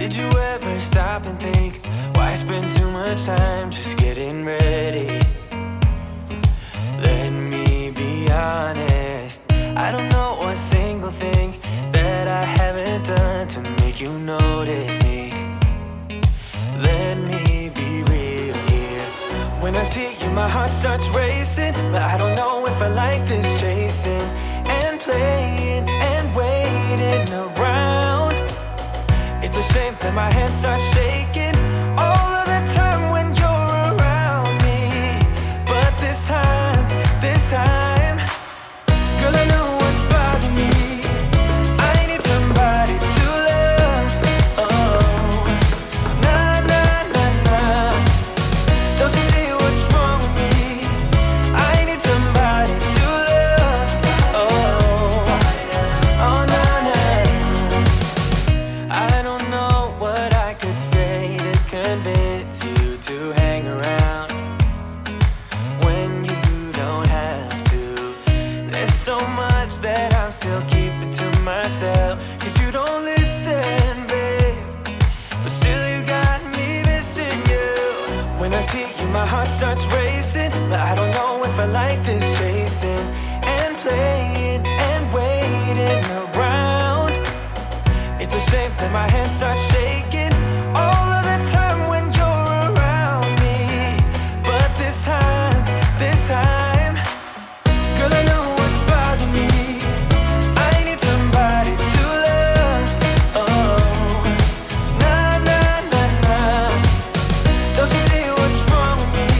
Did you ever stop and think, why spend too much time just getting ready? Let me be honest, I don't know a single thing that I haven't done to make you notice me. Let me be real here. When I see you, my heart starts racing, but I don't know if I like this chasing and playing and waiting around. It's a shame that my hands start shaking all of the time when you're around me. But this time, girl, I know what's bothering me. I need somebody to love. Oh, nah, nah, nah, nah. Don't you see what's wrong with me? I need somebody to love. Oh, oh, nah, nah. I don't know what I could say to convince you to hang around when you don't have to. There's so much that I'm still keeping to myself, 'cause you don't listen, babe. But still you got me missing you. When I see you, my heart starts racing, but I don't know if I like this chasing and playing and waiting around. It's a shame that my hands start shaking all of the time when you're around me. But this time, girl, I know what's bothering me. I need somebody to love. Oh, nah, nah, nah, nah. Don't you see what's wrong with me?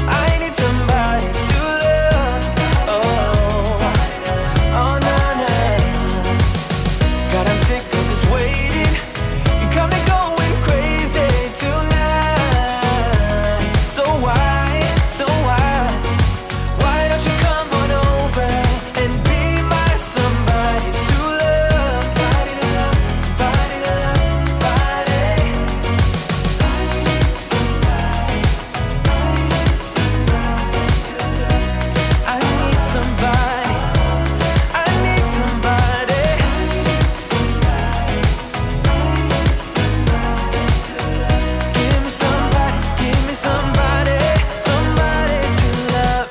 I need somebody to love. Oh, oh, nah, nah. God, I'm sick of this waiting. You got me going crazy tonight. So why don't you come on over and be my somebody to love? Somebody to love, somebody to love, somebody. I need somebody to love. I need somebody. I need somebody. Give me somebody, somebody to love.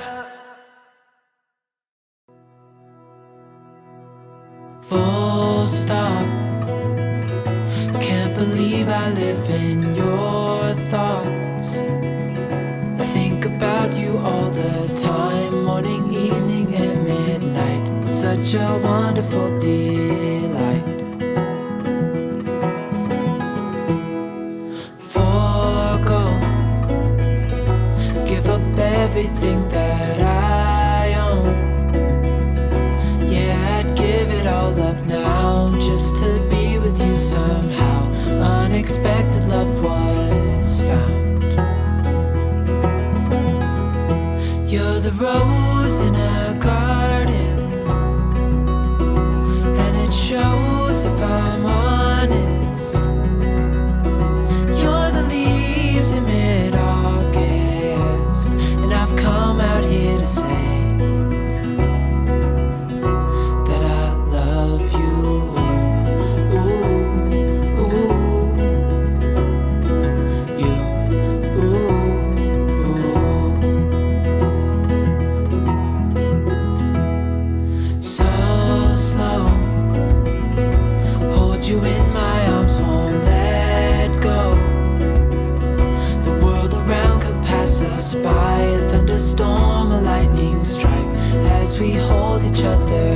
Full stop. Can't believe I live in your thoughts. I think about you all the time, morning, evening, and midnight. Such a wonderful delight. Forgo, give up everything that I own. Yeah, I'd give it all up now just to be with you somehow. Unexpected love was found. You're the rose in a garden, and it shows if I'm honest. You're the leaves in mid-August, and I've come out here to say that I love you. Ooh, ooh, you, ooh, ooh. So slow, hold you in my arms, won't let go. The world around could pass us by, a thunderstorm, a lightning strike, as we hold each other